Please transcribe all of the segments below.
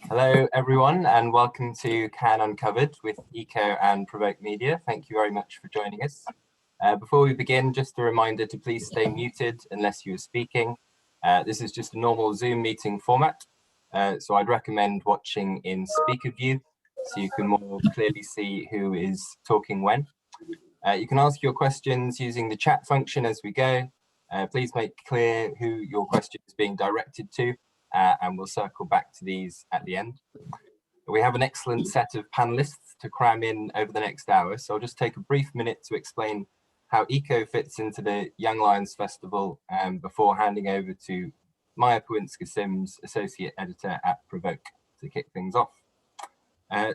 Hello, everyone, and welcome to Can Uncovered with ICCO and PRovoke Media. Thank you very much for joining us. Before we begin, just a reminder to please stay muted unless you are speaking. This is just a normal Zoom meeting format, so I'd recommend watching in speaker view so you can more clearly see who is talking when. You can ask your questions using the chat function as we go. Please make clear who your question is being directed to, and we'll circle back to these at the end. We have an excellent set of panelists to cram in over the next hour, so I'll just take a brief minute to explain how ICCO fits into the Young Lions Festival before handing over to Maja Pawinska Sims, Associate Editor at Provoke, to kick things off.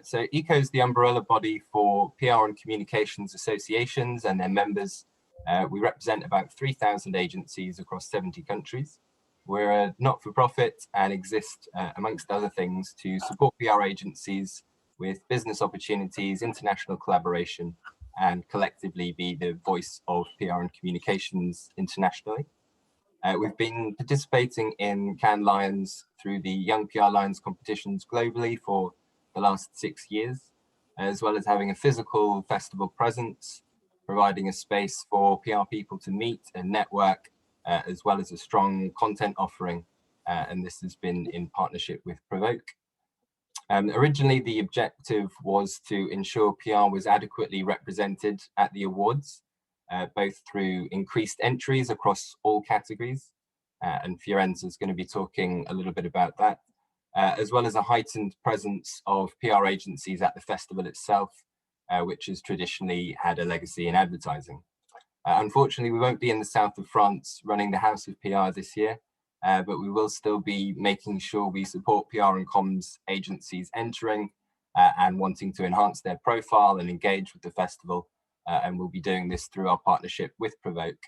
So ICCO is the umbrella body for PR and communications associations and their members. We represent about 3,000 agencies across 70 countries. We're a not-for-profit and exist, amongst other things, to support PR agencies with business opportunities, international collaboration, and collectively be the voice of PR and communications internationally. We've been participating in Cannes Lions through the Young PR Lions competitions globally for the last 6 years, as well as having a physical festival presence, providing a space for PR people to meet and network, as well as a strong content offering. And this has been in partnership with Provoke. Originally, the objective was to ensure PR was adequately represented at the awards, both through increased entries across all categories, and Fiorenza is going to be talking a little bit about that, as well as a heightened presence of PR agencies at the festival itself, which has traditionally had a legacy in advertising. Unfortunately, we won't be in the south of France running the House of PR this year, but we will still be making sure we support PR and comms agencies entering and wanting to enhance their profile and engage with the festival. And we'll be doing this through our partnership with Provoke.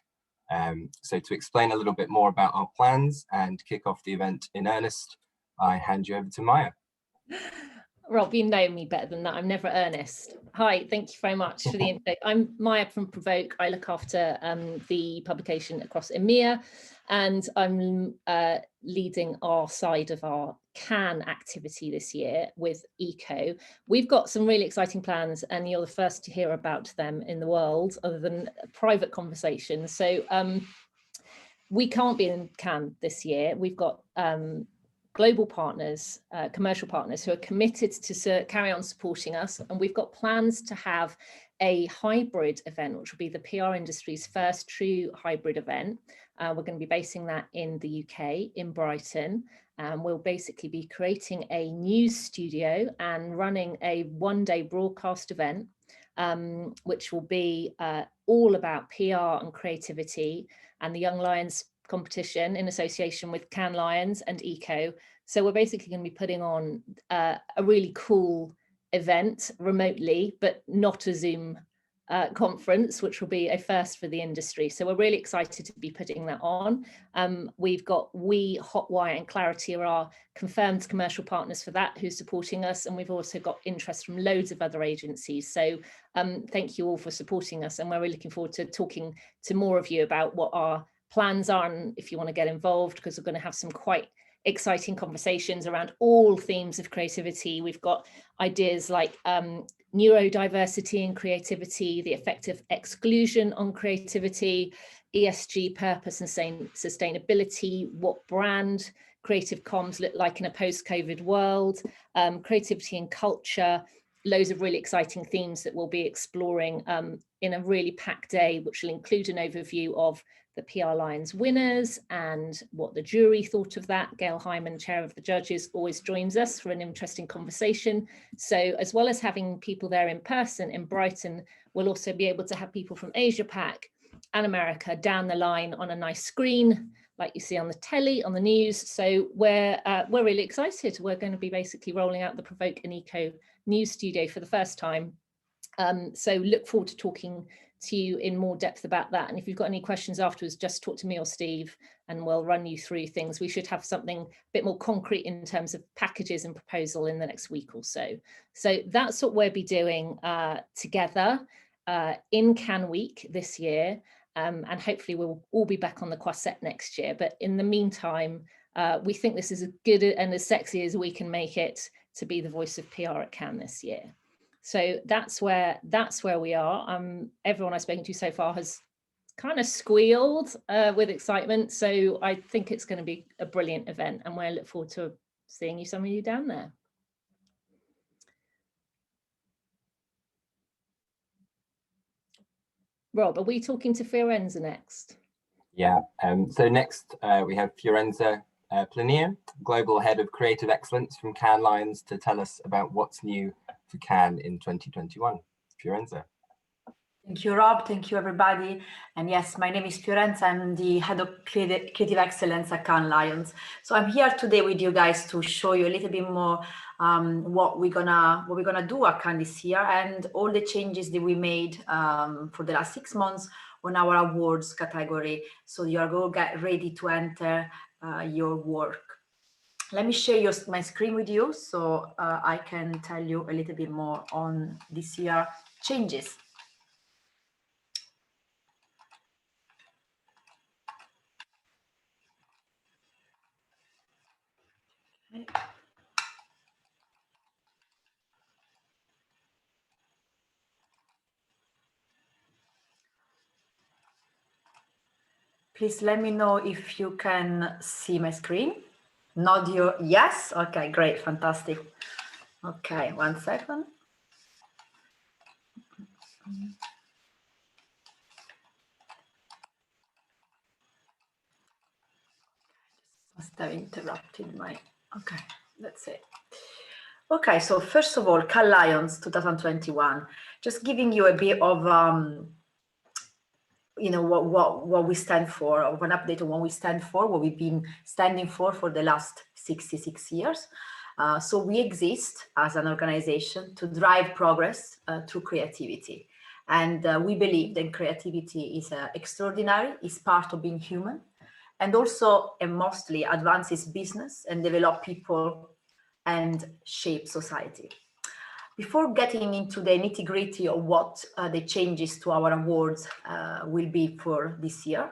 So to explain a little bit more about our plans and kick off the event in earnest, I hand you over to Maja. Rob, you know me better than that. I'm never earnest. Hi, thank you very much for the intro. I'm Maja from Provoke. I look after the publication across EMEA, and I'm leading our side of our Cannes activity this year with ICCO. We've got some really exciting plans, and you're the first to hear about them in the world, other than private conversations. So we can't be in Cannes this year. We've got global partners, commercial partners who are committed to carry on supporting us. And we've got plans to have a hybrid event, which will be the PR industry's first true hybrid event. We're going to be basing that in the UK, in Brighton. We'll basically be creating a news studio and running a one-day broadcast event, which will be all about PR and creativity and the Young Lions competition in association with Cannes Lions and ICCO. So we're basically going to be putting on a really cool event remotely, but not a Zoom conference, which will be a first for the industry. So we're really excited to be putting that on. We've got Hotwire and Clairty are our confirmed commercial partners for that, who's supporting us. And we've also got interest from loads of other agencies. So thank you all for supporting us. And we're really looking forward to talking to more of you about what our plans are, and if you want to get involved, because we're going to have some quite exciting conversations around all themes of creativity. We've got ideas like neurodiversity and creativity, the effect of exclusion on creativity, ESG, purpose and sustainability, what brand creative comms look like in a post-COVID world, creativity and culture, loads of really exciting themes that we'll be exploring in a really packed day, which will include an overview of the PR Lions winners and what the jury thought of that. Gail Hyman, chair of the judges, always joins us for an interesting conversation. So as well as having people there in person in Brighton, we'll also be able to have people from Asia Pac and America down the line on a nice screen, like you see on the telly, on the news. So we're really excited. We're going to be basically rolling out the Provoke and ICCO news studio for the first time. So look forward to talking to you in more depth about that. And if you've got any questions afterwards, just talk to me or Steve and we'll run you through things. We should have something a bit more concrete in terms of packages and proposal in the next week or so. So that's what we'll be doing together in Cannes Week this year. And hopefully we'll all be back on the Quasset next year. But in the meantime, We think this is as good and as sexy as we can make it to be the voice of PR at Cannes this year. So that's where we are. Everyone I've spoken to so far has kind of squealed with excitement. So I think it's going to be a brilliant event, and we look forward to seeing some of you down there. Rob, are we talking to Fiorenza next? Yeah, so next we have Fiorenza Plinio, Global Head of Creative Excellence from Cannes Lions, to tell us about what's new for Cannes in 2021. Fiorenza. Thank you, Rob. Thank you, everybody. And yes, my name is Fiorenza. I'm the Head of Creative Excellence at Cannes Lions. So I'm here today with you guys to show you a little bit more what we're gonna do at Cannes this year, and all the changes that we made for the last 6 months on our awards category. So you are going to get ready to enter your work. Let me share my screen with you so I can tell you a little bit more on this year changes. Please let me know if you can see my screen. Nod your yes. Okay, great, fantastic. Okay, 1 second. Must have interrupted my. Okay, that's it. Okay, so first of all, Cannes Lions 2021. Just giving you a bit of you know what we stand for, of an update on what we stand for, what we've been standing for the last 66 years. So we exist as an organization to drive progress through creativity. And we believe that creativity is extraordinary, is part of being human, and also and mostly advances business and develop people and shape society. Before getting into the nitty-gritty of what the changes to our awards will be for this year,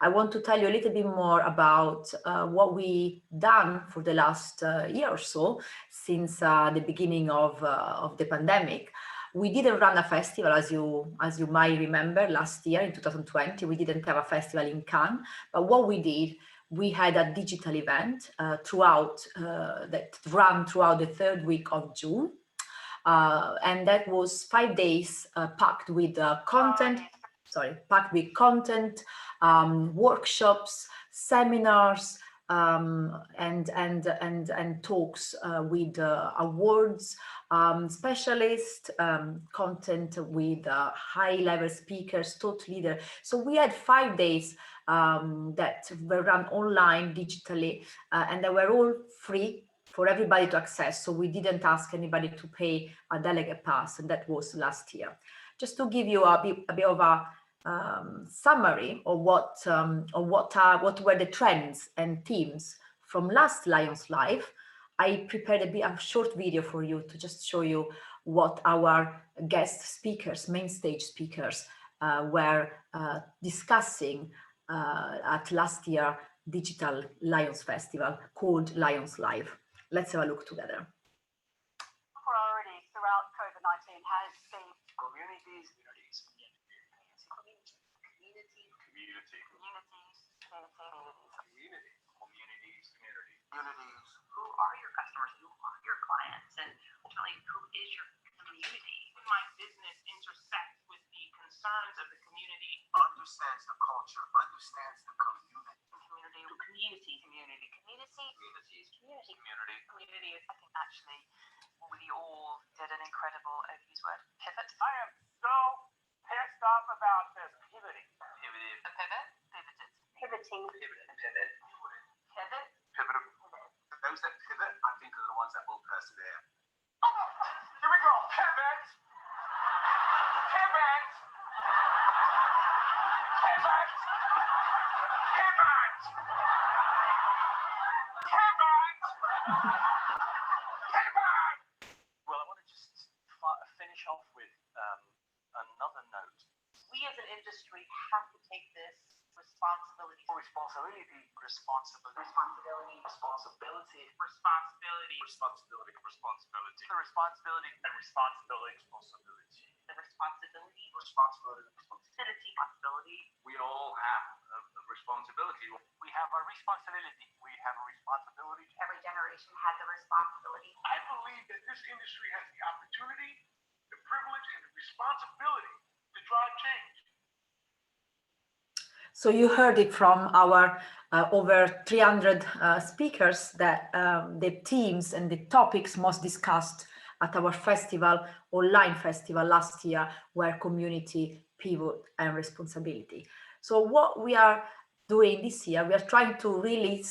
I want to tell you a little bit more about what we've done for the last year or so, since the beginning of the pandemic. We didn't run a festival, as you might remember, last year in 2020. We didn't have a festival in Cannes, but what we did, we had a digital event that ran throughout the 3rd week of June. And that was 5 days packed with content, workshops, seminars, and talks with awards specialists, content with high-level speakers, thought leaders. So we had 5 days that were run online digitally, and they were all free for everybody to access. So we didn't ask anybody to pay a delegate pass, and that was last year. Just to give you a bit of a summary of what were the trends and themes from last Lions Live, I prepared a short video for you to just show you what our guest speakers, main stage speakers, were discussing at last year Digital Lions Festival called Lions Live. Let's have a look together. Priority throughout COVID-19 has been communities, who are your customers, who are your clients, and ultimately who is your community. My business intersects with the concerns of the community, understands the culture, understands the community. Community is, I think, actually, we all did an incredible overused word, pivot. I am so pissed off about this pivoting. Pivoting. Those that pivot, I think, are the ones that will persevere. Oh, here we go. Pivot. Well, I want to just finish off with another note. We as an industry have to take this responsibility. responsibility, responsibility, responsibility, responsibility, responsibility, responsibility, responsibility, the responsibility and responsibility, responsibility, the responsibility, responsibility, responsibility. We all have a responsibility. We have a responsibility. We have a responsibility. Every generation has a responsibility. I believe that this industry has the opportunity, the privilege, and the responsibility to drive change. So you heard it from our over 300 speakers that the themes and the topics most discussed at our festival, online festival last year, were community, pivot, and responsibility. So what we are doing this year, we are trying to really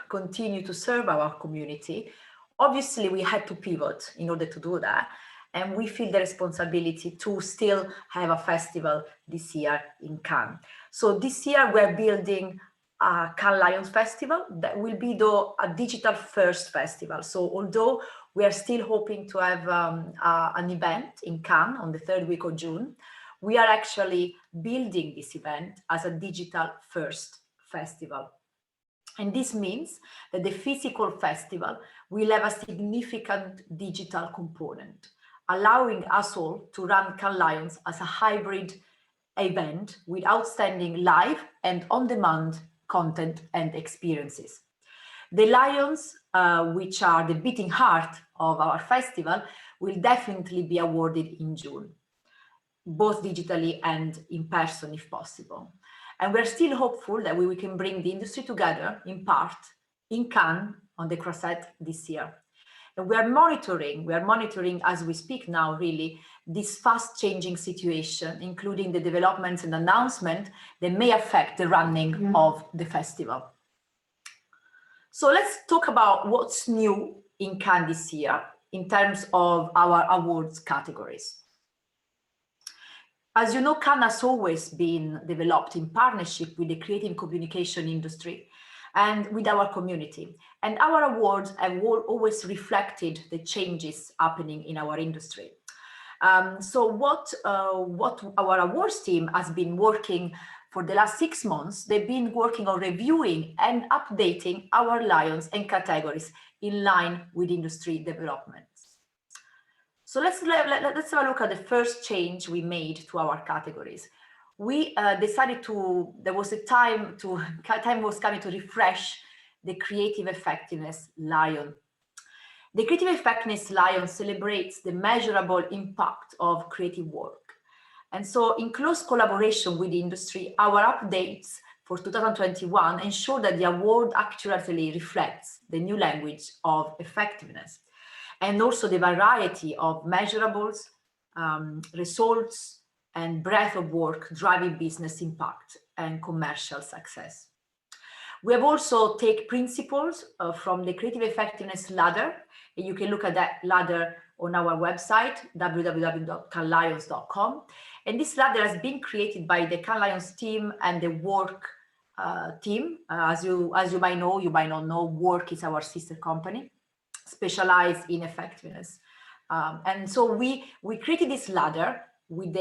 continue to serve our community. Obviously, we had to pivot in order to do that. And we feel the responsibility to still have a festival this year in Cannes. So this year we're building a Cannes Lions Festival that will be though a digital first festival. So although we are still hoping to have an event in Cannes on the 3rd week of June, we are actually building this event as a digital first festival. And this means that the physical festival will have a significant digital component, allowing us all to run Cannes Lions as a hybrid event with outstanding live and on-demand content and experiences. The Lions, which are the beating heart of our festival, will definitely be awarded in June, both digitally and in person if possible. And we're still hopeful that we can bring the industry together in part in Cannes on the Croisette this year. And we are monitoring as we speak now, really, this fast changing situation, including the developments and announcements that may affect the running of the festival. So let's talk about what's new in Cannes this year in terms of our awards categories. As you know, Cannes has always been developed in partnership with the creative communication industry and with our community. And our awards have always reflected the changes happening in our industry. So what our awards team has been working for the last 6 months, they've been working on reviewing and updating our Lions and categories in line with industry developments. So let's have a look at the first change we made to our categories. We decided time was coming to refresh the Creative Effectiveness Lion. The Creative Effectiveness Lion celebrates the measurable impact of creative work. And so in close collaboration with the industry, our updates for 2021 ensure that the award accurately reflects the new language of effectiveness and also the variety of measurables, results, and breadth of work driving business impact and commercial success. We have also taken principles from the Creative Effectiveness Ladder, and you can look at that ladder on our website, www.canneslions.com. And this ladder has been created by the Cannes Lions team and the Work team. As you might know, you might not know, Work is our sister company, specialized in effectiveness. And so we created this ladder with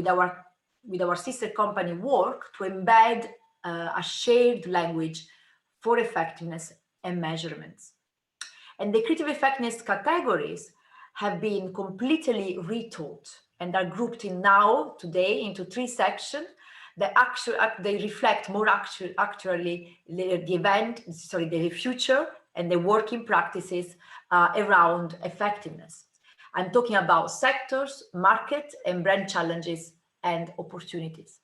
our sister company Work to embed a shared language for effectiveness and measurements. And the creative effectiveness categories have been completely rethought and are grouped today into 3 sections that they reflect more accurately the future and the working practices around effectiveness. I'm talking about sectors, market, and brand challenges and opportunities.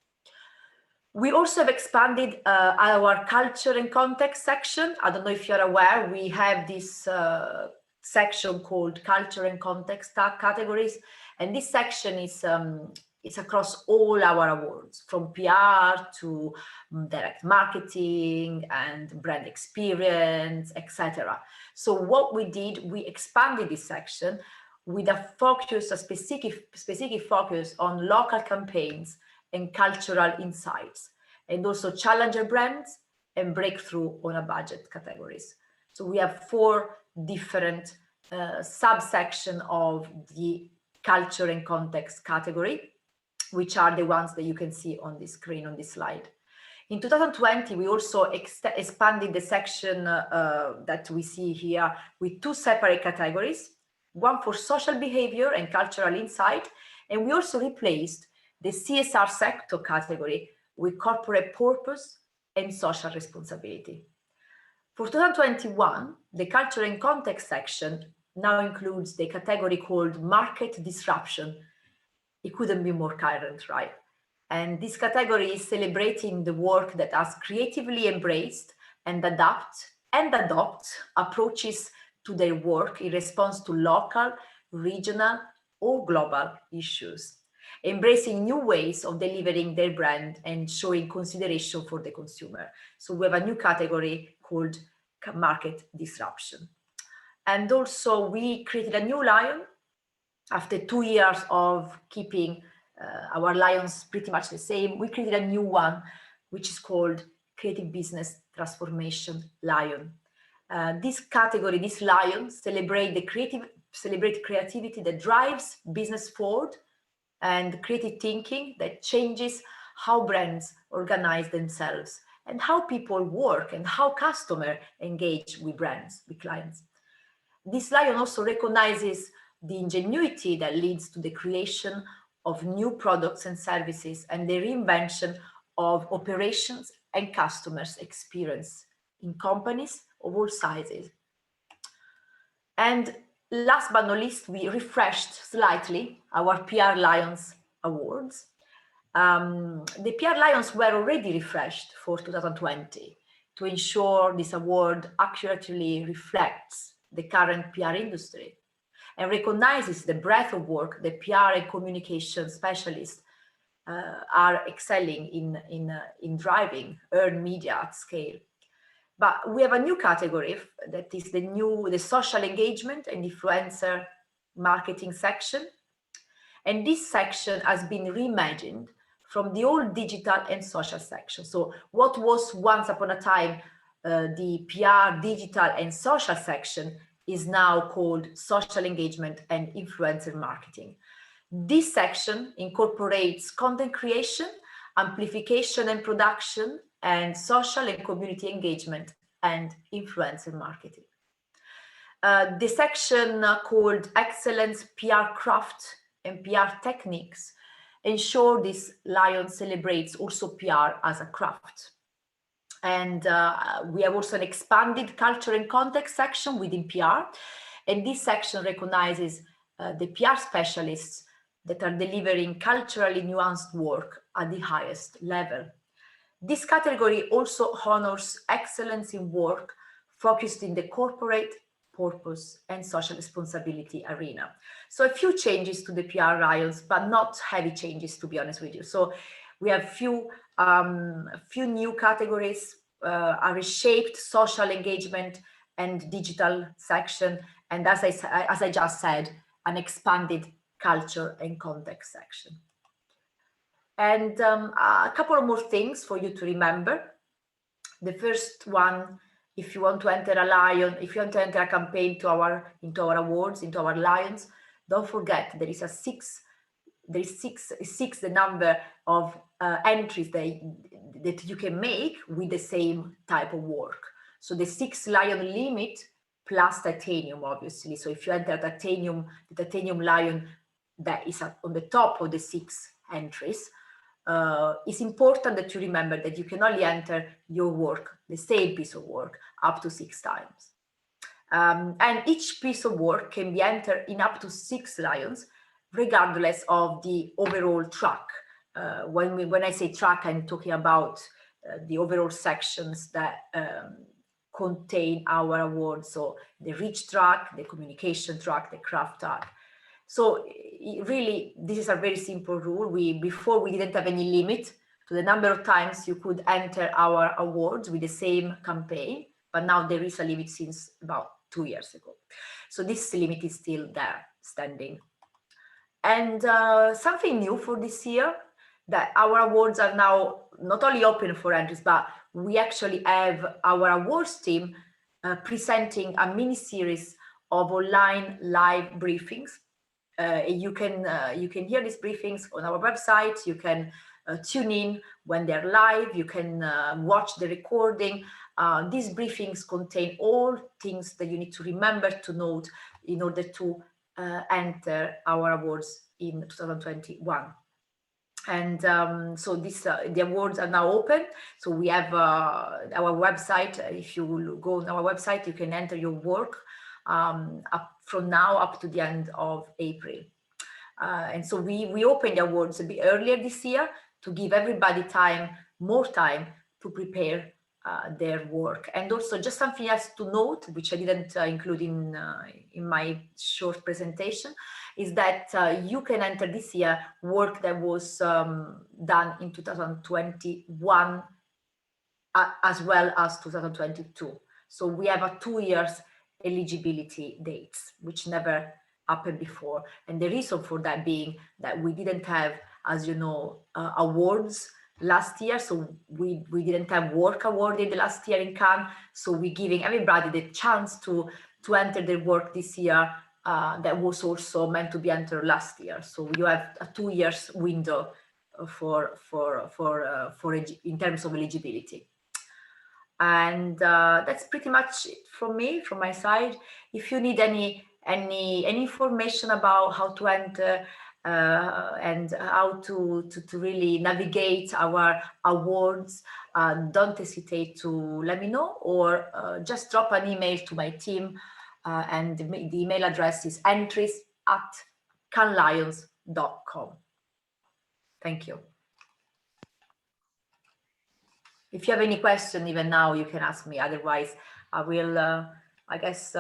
We also have expanded our culture and context section. I don't know if you're aware, we have this section called culture and context categories. And this section is across all our awards, from PR to direct marketing and brand experience, etc. So what we did, we expanded this section with a specific focus on local campaigns and cultural insights, and also challenger brands and breakthrough on a budget categories. So we have 4 different subsections of the culture and context category, which are the ones that you can see on the screen on this slide. In 2020, we also expanded the section that we see here with 2 separate categories, one for social behavior and cultural insight, and we also replaced the CSR sector category with corporate purpose and social responsibility. For 2021, the culture and context section now includes the category called market disruption. It couldn't be more current, right? And this category is celebrating the work that has creatively embraced and adopt approaches to their work in response to local, regional, or global issues, embracing new ways of delivering their brand and showing consideration for the consumer. So we have a new category called market disruption. And also we created a new lion after 2 years of keeping our lions pretty much the same. We created a new one, which is called Creative Business Transformation Lion. This category, this lion, celebrate creativity that drives business forward and creative thinking that changes how brands organize themselves and how people work and how customers engage with brands, with clients. This lion also recognizes the ingenuity that leads to the creation of new products and services and the reinvention of operations and customers' experience in companies of all sizes. And last but not least, we refreshed slightly our PR Lions awards. The PR Lions were already refreshed for 2020 to ensure this award accurately reflects the current PR industry and recognizes the breadth of work the PR and communication specialists are excelling in driving earned media at scale. But we have a new category that is the social engagement and influencer marketing section. And this section has been reimagined from the old digital and social section. So what was once upon a time the PR, digital and social section is now called social engagement and influencer marketing. This section incorporates content creation, amplification and production, and social and community engagement and influencer marketing. The section called Excellence PR Craft and PR Techniques ensure this lion celebrates also PR as a craft. And we have also an expanded culture and context section within PR. And this section recognizes the PR specialists that are delivering culturally nuanced work at the highest level. This category also honors excellence in work focused in the corporate, purpose, and social responsibility arena. So a few changes to the PR Lions, but not heavy changes, to be honest with you. So we have few new categories, a reshaped social engagement and digital section, and as I just said, an expanded culture and context section. And a couple of more things for you to remember. The first one, if you want to enter a lion, if you want to enter a campaign into our awards, into our lions, don't forget there is six the number of entries that you can make with the same type of work. So the 6 lion limit plus titanium, obviously. So if you enter titanium, the titanium lion that is on the top of the 6 entries, it's important that you remember that you can only enter your work, the same piece of work, up to 6 times. And each piece of work can be entered in up to 6 lions, regardless of the overall track. When I say track, I'm talking about the overall sections that contain our awards. So the reach track, the communication track, the craft track. So really, this is a very simple rule. Before we didn't have any limit to the number of times you could enter our awards with the same campaign, but now there is a limit since about 2 years ago. So this limit is still there, standing. And something new for this year, that our awards are now not only open for entries, but we actually have our awards team presenting a mini series of online live briefings. You can hear these briefings on our website. You can tune in when they're live. You can watch the recording. These briefings contain all things that you need to remember to note in order to enter our awards in 2021. And so the awards are now open. So we have our website. If you will go on our website, you can enter your work from now up to the end of April. And so we opened the awards a bit earlier this year to give everybody more time to prepare their work. And also just something else to note, which I didn't include in my short presentation, is that you can enter this year work that was done in 2021 as well as 2022. So we have a 2 years eligibility dates, which never happened before. And the reason for that being that we didn't have, as you know, awards last year. So we didn't have work awarded last year in Cannes. So we're giving everybody the chance to enter their work this year that was also meant to be entered last year. So you have a 2 years window in terms of eligibility. And that's pretty much it from me, from my side. If you need any information about how to enter and how to really navigate our awards, don't hesitate to let me know, or just drop an email to my team, and the email address is entries@canneslions.com. Thank you. If you have any question, even now, you can ask me. Otherwise, I will, I guess,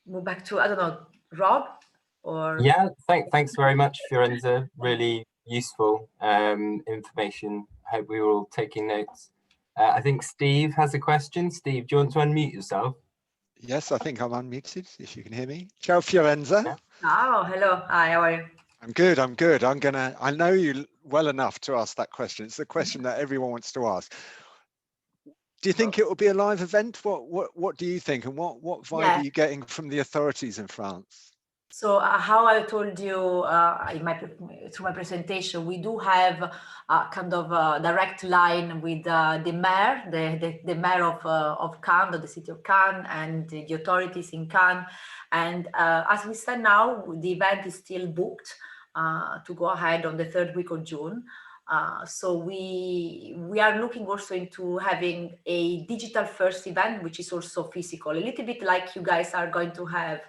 move back to, I don't know, Rob? Or yeah, thanks very much, Fiorenza. Really useful information. I hope we were all taking notes. I think Steve has a question. Steve, do you want to unmute yourself? Yes, I think I'm unmuted, if you can hear me. Ciao, Fiorenza. Yeah. oh, hello. Hi, how are you? I'm good. I'm good. I know you well enough to ask that question. It's the question that everyone wants to ask. Do you think it will be a live event? What do you think, and what vibe are you getting from the authorities in France? So how I told you through my presentation, we do have a kind of a direct line with the mayor, the mayor of Cannes, of the city of Cannes, and the authorities in Cannes. And as we said now, the event is still booked to go ahead on the 3rd week of June. So we are looking also into having a digital first event, which is also physical, a little bit like you guys are going to have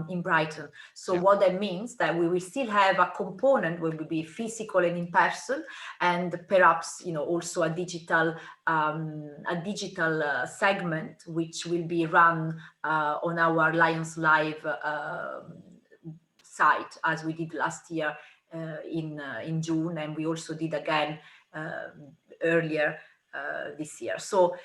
in Brighton. So what that means that we will still have a component where will be physical and in person, and perhaps, you know, also a digital segment which will be run on our Lions Live site, as we did last year in June, and we also did again earlier this year. So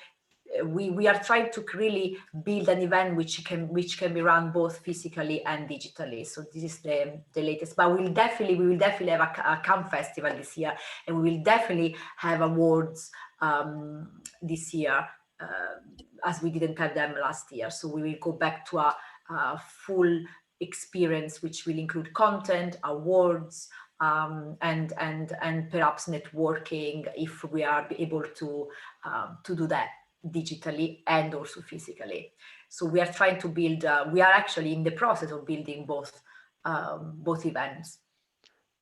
we are trying to really build an event which can be run both physically and digitally. So this is the latest. But we will definitely have a Cannes festival this year, and we will definitely have awards this year, as we didn't have them last year. So we will go back to a full experience, which will include content, awards, and perhaps networking, if we are able to do that digitally and also physically. So we are trying to build, we are actually in the process of building both events.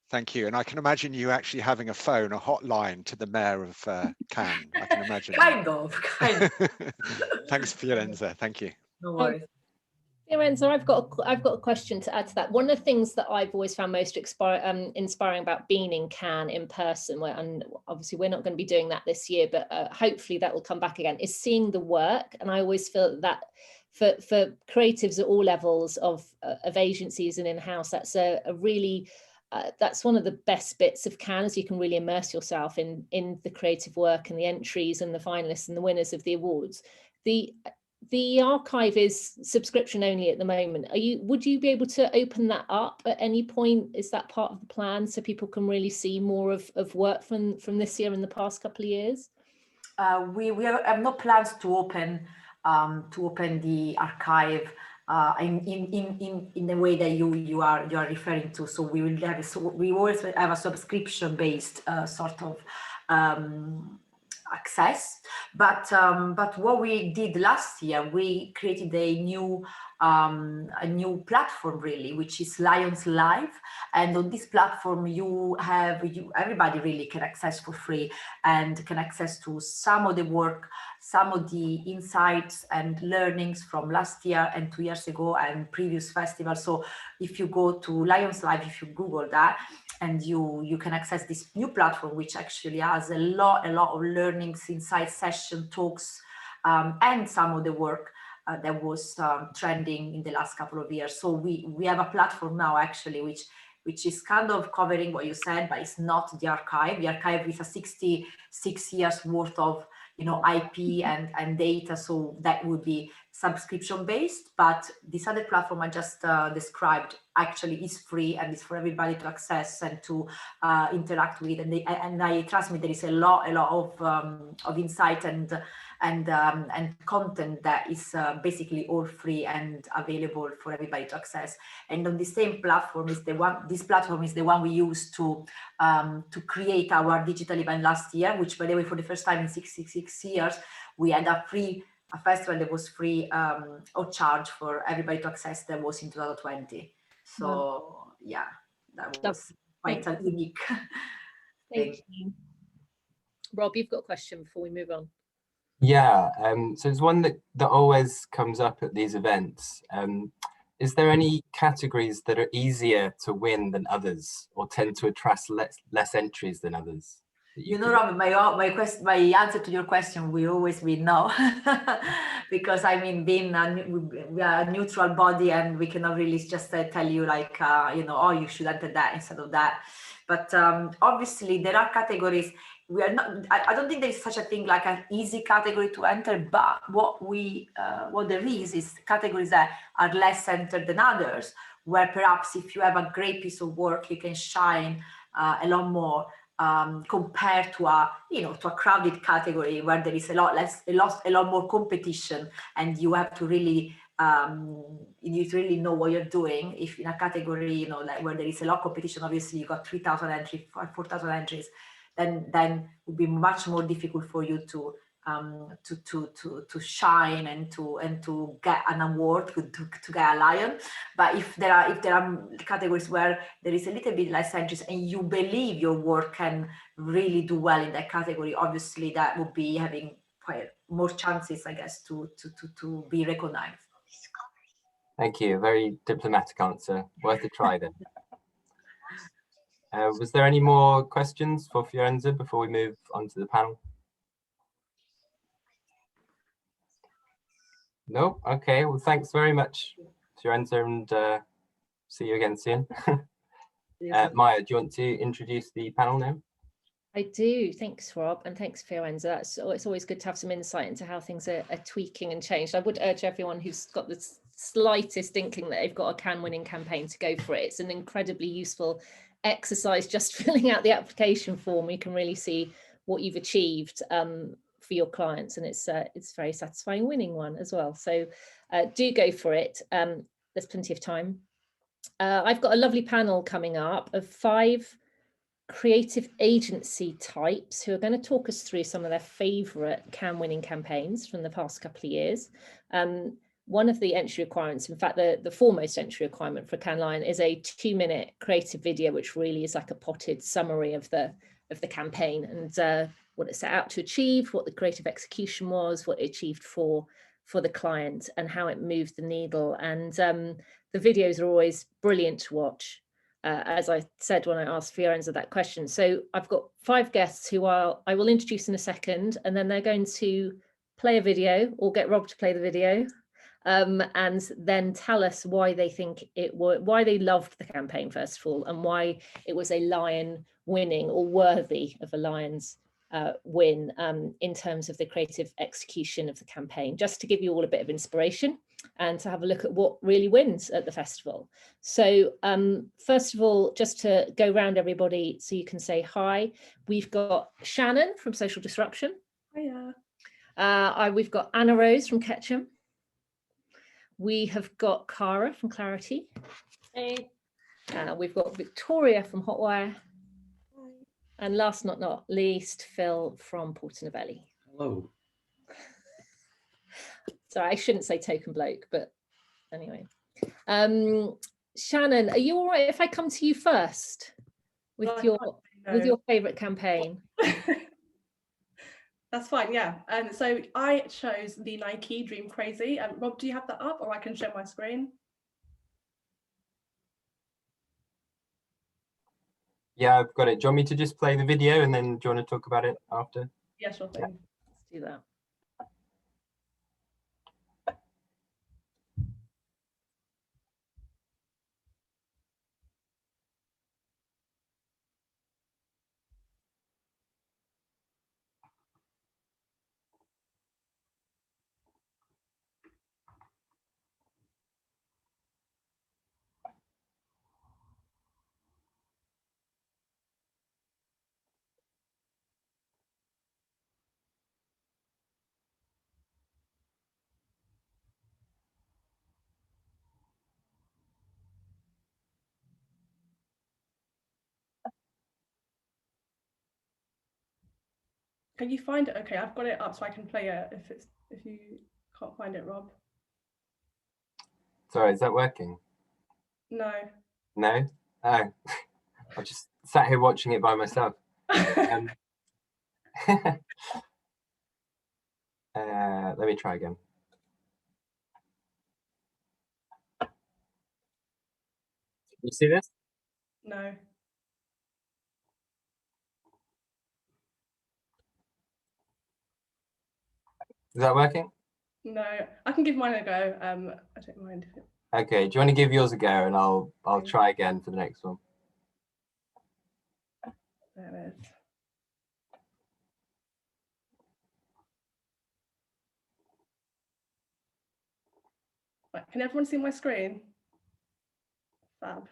Thank you. And I can imagine you actually having a hotline to the mayor of Cannes. I can imagine. kind of. Thanks, Fiorenza. Thank you. No worries. Fiorenza, I've got a question to add to that. One of the things that I've always found most inspiring about being in Cannes in person, and obviously we're not going to be doing that this year, but hopefully that will come back again, is seeing the work. And I always feel that for creatives at all levels of agencies and in-house, that's a really that's one of the best bits of Cannes, is you can really immerse yourself in the creative work and the entries and the finalists and the winners of the awards. The archive is subscription only at the moment. Would you be able to open that up at any point? Is that part of the plan, so people can really see more of work from this year and the past couple of years? We have no plans to open the archive in the way that you are referring to. So we will have we always have a subscription based sort of access, but what we did last year, we created a new platform really, which is Lions Live, and on this platform everybody really can access for free and can access to some of the work, some of the insights and learnings from last year and 2 years ago and previous festivals. So if you go to Lions Live, if you Google that, and you can access this new platform, which actually has a lot of learnings, insight session, talks, and some of the work that was trending in the last couple of years. So we have a platform now actually, which is kind of covering what you said, but it's not the archive. The archive is a 66 years worth of IP and data, so that would be subscription based. But this other platform I just described actually is free and is for everybody to access and to interact with. And I trust me, there is a lot of insight and content that is basically all free and available for everybody to access. And on the same platform is this platform is the one we used to create our digital event last year, which by the way, for the first time in 66 years, we had a festival that was free or charge for everybody to access. That was in 2020. So yeah, that was quite a unique thing. Thank you. Rob, you've got a question before we move on. Yeah, so it's one that always comes up at these events. Is there any categories that are easier to win than others, or tend to attract less entries than others? Robin, my answer to your question will always be no, because I mean, being we are a neutral body, and we cannot really just tell you like, oh, you should enter that instead of that. But obviously, there are categories. We are not. I don't think there is such a thing like an easy category to enter. But what there is categories that are less entered than others, where perhaps if you have a great piece of work, you can shine a lot more. Compared to a crowded category where there is a lot more competition, and you have to really know what you're doing. If in a category like where there is a lot of competition, obviously you got 3,000 entries, 4,000 entries, then it would be much more difficult for you to shine and to get an award, to get a lion. But if there are categories where there is a little bit less entries and you believe your work can really do well in that category, obviously that would be having quite more chances, I guess, to be recognized. Thank you. Very diplomatic answer. Worth a try then. Was there any more questions for Fiorenza before we move on to the panel? No? Okay, well, thanks very much, Fiorenza, and see you again soon. Maja, do you want to introduce the panel now? I do. Thanks, Rob, and thanks, Fiorenza. It's always good to have some insight into how things are tweaking and changed. I would urge everyone who's got the slightest inkling that they've got a can-winning campaign to go for it. It's an incredibly useful exercise, just filling out the application form. You can really see what you've achieved for your clients, and it's very satisfying winning one as well. So do go for it. There's plenty of time. I've got a lovely panel coming up of 5 creative agency types who are going to talk us through some of their favorite can-winning campaigns from the past couple of years. One of the entry requirements, in fact, the foremost entry requirement for Cannes Lion is a 2-minute creative video, which really is like a potted summary of the campaign and what it set out to achieve, what the creative execution was, what it achieved for the client, and how it moved the needle. And the videos are always brilliant to watch. As I said when I asked Fiorenza that question. So I've got 5 guests who I will introduce in a second, and then they're going to play a video or get Rob to play the video, and then tell us why they think why they loved the campaign, first of all, and why it was a lion winning or worthy of a lion's win in terms of the creative execution of the campaign, just to give you all a bit of inspiration and to have a look at what really wins at the festival. So first of all, just to go around everybody so you can say hi, we've got Shannon from Social Disruption. Hiya. We've got Anna Rose from Ketchum. We have got Cara from Clairty. Hey. We've got Victoria from Hotwire. And last but not least, Phil from Novelli. Hello. Sorry, I shouldn't say token bloke, but anyway. Shannon, are you all right if I come to you first with your favourite campaign? That's fine, yeah. So I chose the Nike Dream Crazy. Rob, do you have that up, or I can share my screen? Yeah, I've got it. Do you want me to just play the video and then do you want to talk about it after? Yeah, sure thing. Let's do that. Can you find it? Okay, I've got it up so I can play it if you can't find it, Rob. Sorry, is that working? No. No? Oh, I just sat here watching it by myself. Let me try again. You see this? No. Is that working? No. I can give mine a go. I don't mind. Okay, do you want to give yours a go and I'll try again for the next one? There it is. Right, can everyone see my screen? Fab.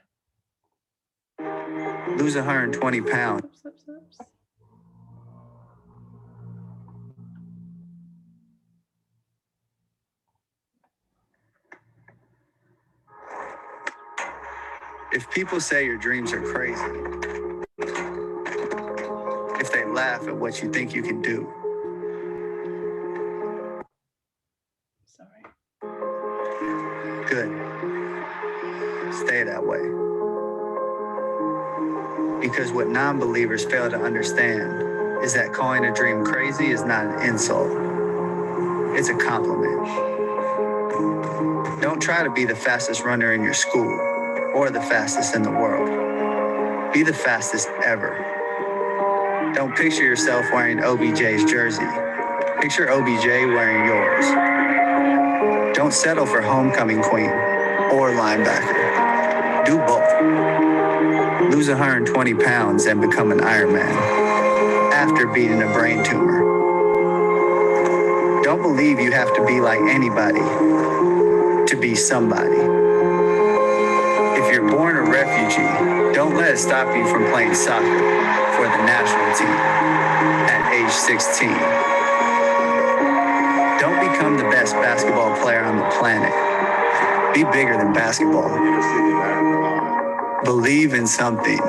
Lose 120 pounds. Oops. If people say your dreams are crazy, if they laugh at what you think you can do, Sorry. good. Stay that way. Because what non-believers fail to understand is that calling a dream crazy is not an insult. It's a compliment. Don't try to be the fastest runner in your school or the fastest in the world. Be the fastest ever. Don't picture yourself wearing OBJ's jersey. Picture OBJ wearing yours. Don't settle for homecoming queen or linebacker. Do both. Lose 120 pounds and become an Ironman after beating a brain tumor. Don't believe you have to be like anybody to be somebody. If you're born a refugee, don't let it stop you from playing soccer for the national team at age 16. Don't become the best basketball player on the planet. Be bigger than basketball. Believe in something,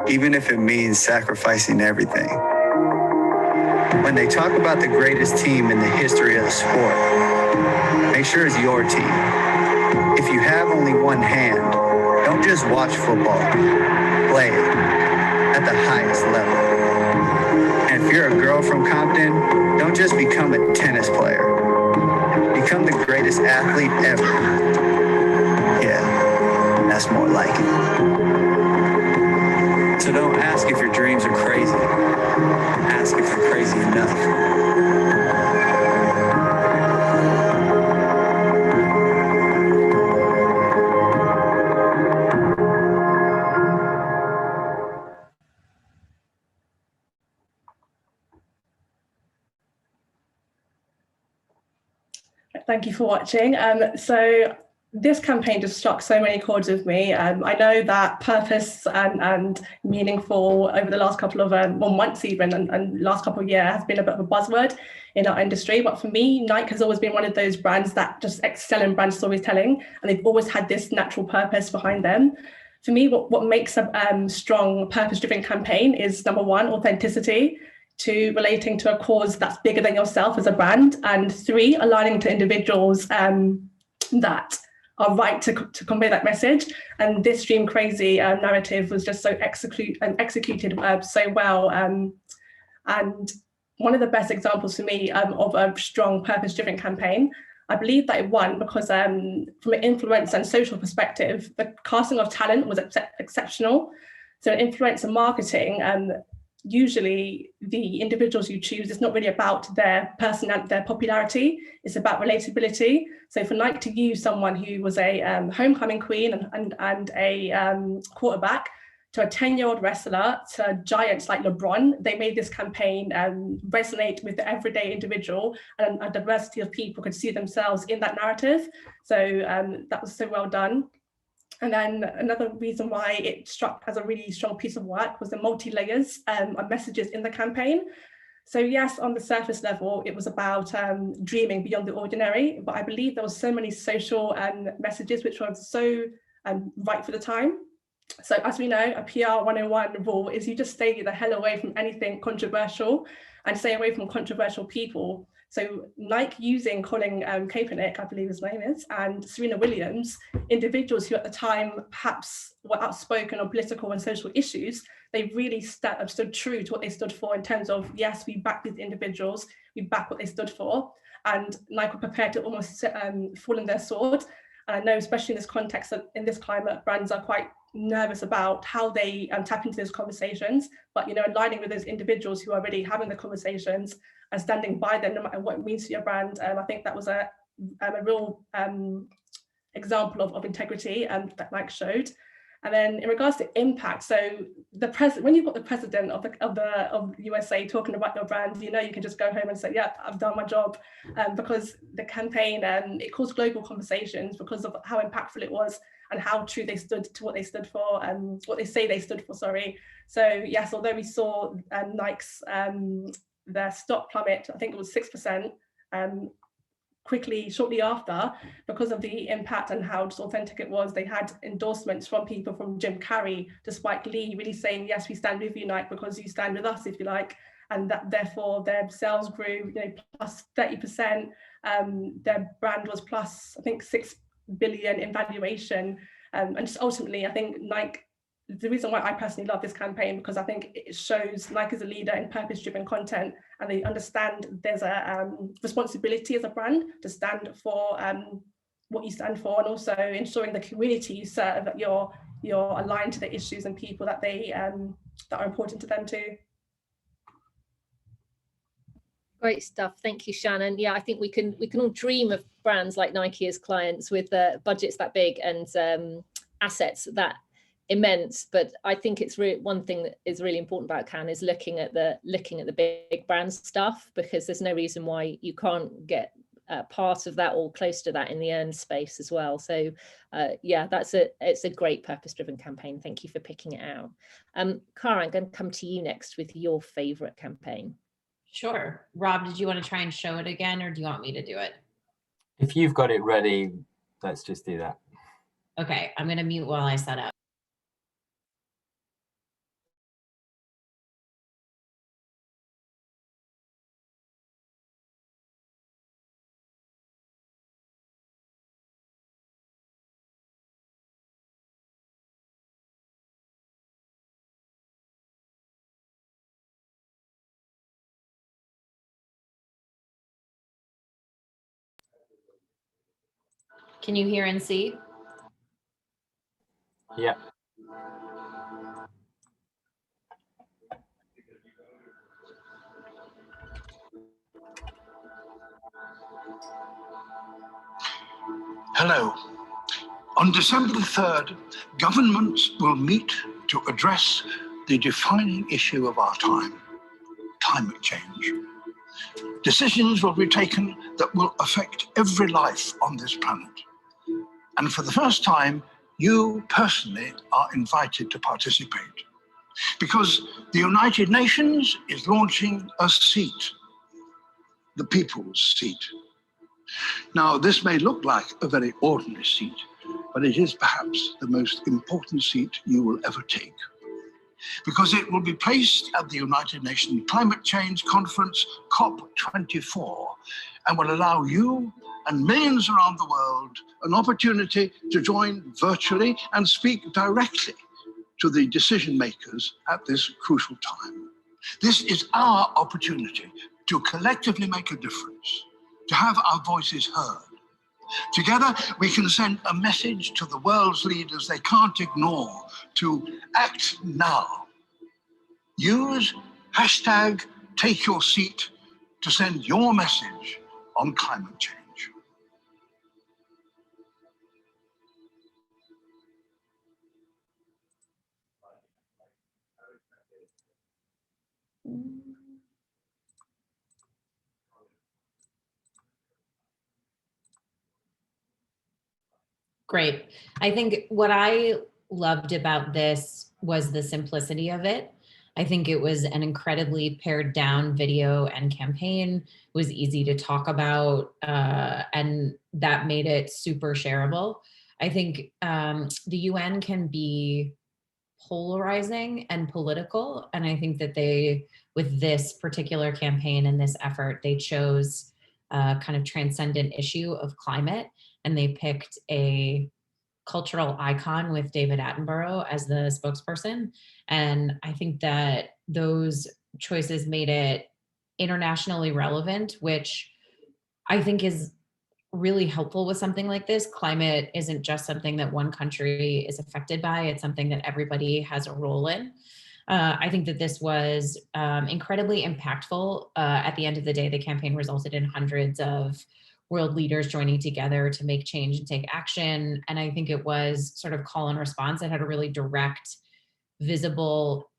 even if it means sacrificing everything. When they talk about the greatest team in the history of the sport, make sure it's your team. If you have only one hand, don't just watch football, play it at the highest level. And if you're a girl from Compton, don't just become a tennis player. Become the greatest athlete ever. Yeah, that's more like it. So don't ask if your dreams are crazy. Ask if they're crazy enough. Thank you for watching. So this campaign just struck so many chords with me. I know that purpose and meaningful over the last couple of months even and last couple of years has been a bit of a buzzword in our industry. But for me, Nike has always been one of those brands that just excel in brand storytelling, and they've always had this natural purpose behind them. For me, what makes a strong purpose-driven campaign is, number one, authenticity, 2, relating to a cause that's bigger than yourself as a brand, and 3, aligning to individuals that are right to convey that message. And this Dream Crazy narrative was just so executed so well. And one of the best examples for me of a strong purpose-driven campaign, I believe that it won because from an influence and social perspective, the casting of talent was exceptional. So in influencer marketing, usually the individuals you choose, it's not really about their personality, their popularity, it's about relatability. So for Nike to use someone who was a homecoming queen and a quarterback, to a 10-year-old wrestler, to giants like LeBron, they made this campaign resonate with the everyday individual, and a diversity of people could see themselves in that narrative. So that was so well done. And then another reason why it struck as a really strong piece of work was the multi-layers of messages in the campaign. So yes, on the surface level, it was about dreaming beyond the ordinary, but I believe there was so many social messages which were so right for the time. So as we know, a PR 101 rule is you just stay the hell away from anything controversial and stay away from controversial people. So Nike using Colin Kaepernick, I believe his name is, and Serena Williams, individuals who at the time perhaps were outspoken on political and social issues, they really stood true to what they stood for in terms of, yes, we back these individuals, we back what they stood for, and Nike were prepared to almost fall on their sword. And I know, especially in this context, in this climate, brands are quite nervous about how they tap into those conversations, but aligning with those individuals who are already having the conversations and standing by them no matter what it means to your brand. I think that was a real example of integrity that Nike showed. And then in regards to impact, so when you've got the president of USA talking about your brand, you can just go home and say, yeah, I've done my job, because the campaign it caused global conversations because of how impactful it was and how true they stood to what they stood for and what they say they stood for, sorry. So yes, although we saw Nike's their stock plummet, I think it was 6%, shortly after, because of the impact and how just authentic it was. They had endorsements from people from Jim Carrey to Spike Lee, really saying, yes, we stand with you, Nike, because you stand with us, if you like. And that therefore their sales grew, plus 30%. Their brand was plus, I think, 6 billion in valuation. And just ultimately, I think Nike, the reason why I personally love this campaign, because I think it shows Nike as a leader in purpose-driven content, and they understand there's a responsibility as a brand to stand for what you stand for, and also ensuring the community you serve, that you're aligned to the issues and people that they that are important to them too. Great stuff. Thank you, Shannon. Yeah, I think we can all dream of brands like Nike as clients with budgets that big and assets that immense. But I think it's one thing that is really important about Cannes is looking at the big brand stuff, because there's no reason why you can't get part of that or close to that in the earned space as well. So yeah, it's a great purpose-driven campaign. Thank you for picking it out. Cara, I'm going to come to you next with your favorite campaign. Sure. Rob, did you want to try and show it again, or do you want me to do it? If you've got it ready, let's just do that. Okay, I'm going to mute while I set up. Can you hear and see? Yeah. Hello. On December the 3rd, governments will meet to address the defining issue of our time, climate change. Decisions will be taken that will affect every life on this planet. And for the first time, you personally are invited to participate, because the United Nations is launching a seat, the people's seat. Now, this may look like a very ordinary seat, but it is perhaps the most important seat you will ever take, because it will be placed at the United Nations Climate Change Conference, COP24, and will allow you and millions around the world an opportunity to join virtually and speak directly to the decision makers at this crucial time. This is our opportunity to collectively make a difference, to have our voices heard. Together, we can send a message to the world's leaders they can't ignore, to act now. Use hashtag Take Your Seat to send your message on climate change. Great. I think what I loved about this was the simplicity of it. I think it was an incredibly pared down video and campaign. It was easy to talk about, and that made it super shareable. I think the UN can be polarizing and political, and I think that they, with this particular campaign and this effort, they chose a kind of transcendent issue of climate, and they picked a cultural icon with David Attenborough as the spokesperson. And I think that those choices made it internationally relevant, which I think is really helpful with something like this. Climate isn't just something that one country is affected by, it's something that everybody has a role in. I think that this was incredibly impactful. At the end of the day, the campaign resulted in hundreds of world leaders joining together to make change and take action. And I think it was sort of call and response that had a really direct, visible,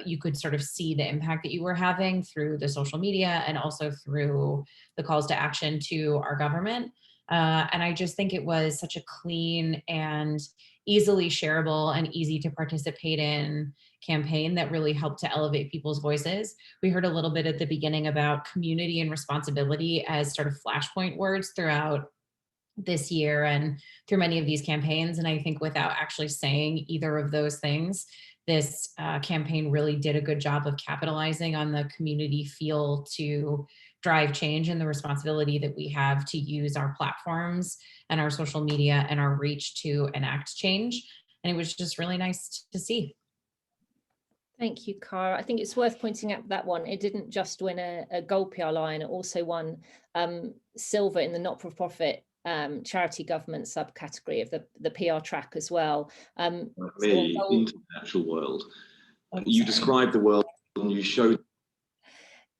you could sort of see the impact that you were having through the social media and also through the calls to action to our government. And I just think it was such a clean and easily shareable and easy to participate in campaign that really helped to elevate people's voices. We heard a little bit at the beginning about community and responsibility as sort of flashpoint words throughout this year and through many of these campaigns. And I think without actually saying either of those things, this campaign really did a good job of capitalizing on the community feel to drive change and the responsibility that we have to use our platforms and our social media and our reach to enact change. And it was just really nice to see. Thank you, Cara. I think it's worth pointing out that one, it didn't just win a gold PR line, it also won silver in the not-for-profit charity government subcategory of the PR track as well. Me into the actual world. You described the world and you showed.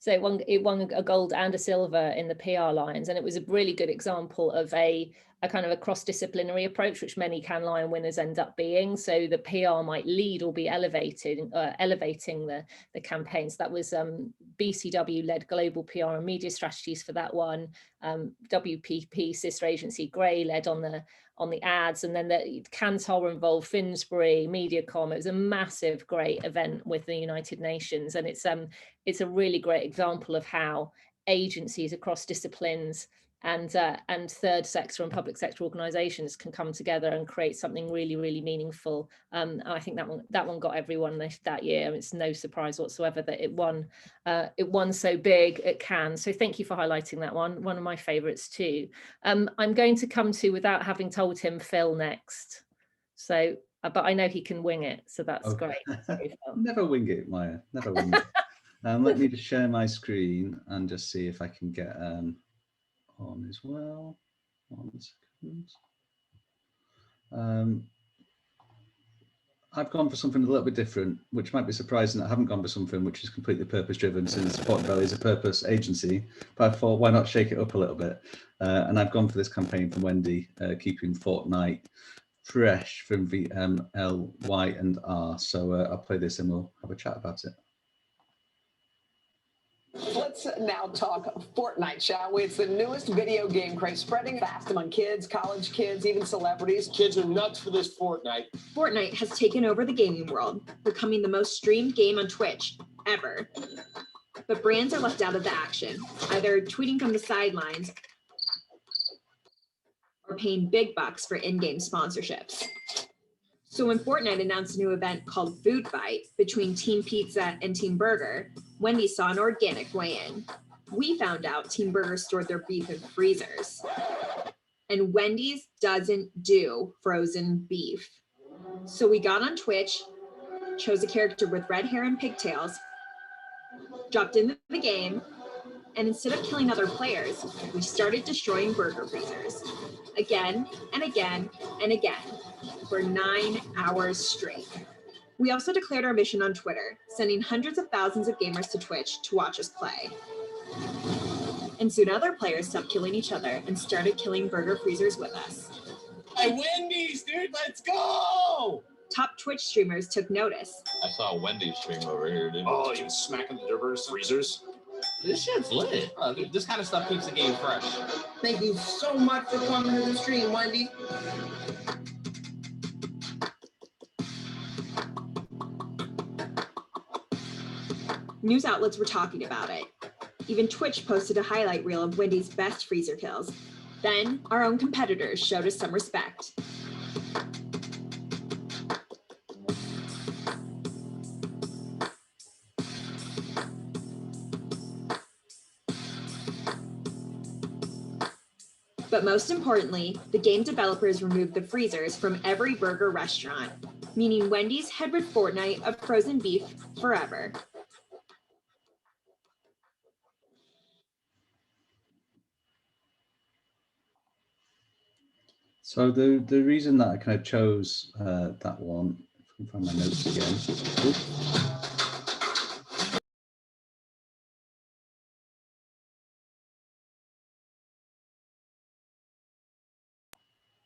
So it won a gold and a silver in the PR lines, and it was a really good example of a kind of a cross-disciplinary approach, which many Cannes Lion winners end up being. So the PR might lead or be elevating the campaigns. That was BCW led global PR and media strategies for that one. WPP sister agency Grey led on the ads, and then the Kantar involved Finsbury, Mediacom. It was a massive, great event with the United Nations, and it's a really great example of how agencies across disciplines and third sector and public sector organisations can come together and create something really, really meaningful. And I think that one got everyone that year. I mean, it's no surprise whatsoever that it won so big at Cannes. So thank you for highlighting that one of my favourites too. I'm going to come to, without having told him, Phil next. So, but I know he can wing it, so that's great. Sorry, Never wing it, Maya. Never wing it. Let me just share my screen and just see if I can get on as well. 1 second. I've gone for something a little bit different, which might be surprising that I haven't gone for something which is completely purpose driven, since Port Belly is a purpose agency. But I thought, why not shake it up a little bit? And I've gone for this campaign from Wendy, keeping Fortnite fresh, from VML, Y and R. So I'll play this and we'll have a chat about it. Let's now talk Fortnite, shall we? It's the newest video game craze, spreading fast among kids, college kids, even celebrities. Kids are nuts for this Fortnite. Fortnite has taken over the gaming world, becoming the most streamed game on Twitch ever. But brands are left out of the action, either tweeting from the sidelines or paying big bucks for in-game sponsorships. So when Fortnite announced a new event called Food Fight between Team Pizza and Team Burger, Wendy's saw an organic way in. We found out Team Burger stored their beef in freezers. And Wendy's doesn't do frozen beef. So we got on Twitch, chose a character with red hair and pigtails, dropped into the game, and instead of killing other players, we started destroying burger freezers. Again and again and again for 9 hours straight. We also declared our mission on Twitter, sending hundreds of thousands of gamers to Twitch to watch us play. And soon other players stopped killing each other and started killing burger freezers with us. Hey, Wendy's, dude, let's go! Top Twitch streamers took notice. I saw a Wendy's stream over here, dude. Oh, you smacking the burgers, freezers? This shit's lit. This kind of stuff keeps the game fresh. Thank you so much for coming to the stream, Wendy. News outlets were talking about it. Even Twitch posted a highlight reel of Wendy's best freezer kills. Then our own competitors showed us some respect. But most importantly, the game developers removed the freezers from every burger restaurant, meaning Wendy's had rid Fortnite of frozen beef forever. So the reason that I kind of chose that one, if I can find my notes again. Oops.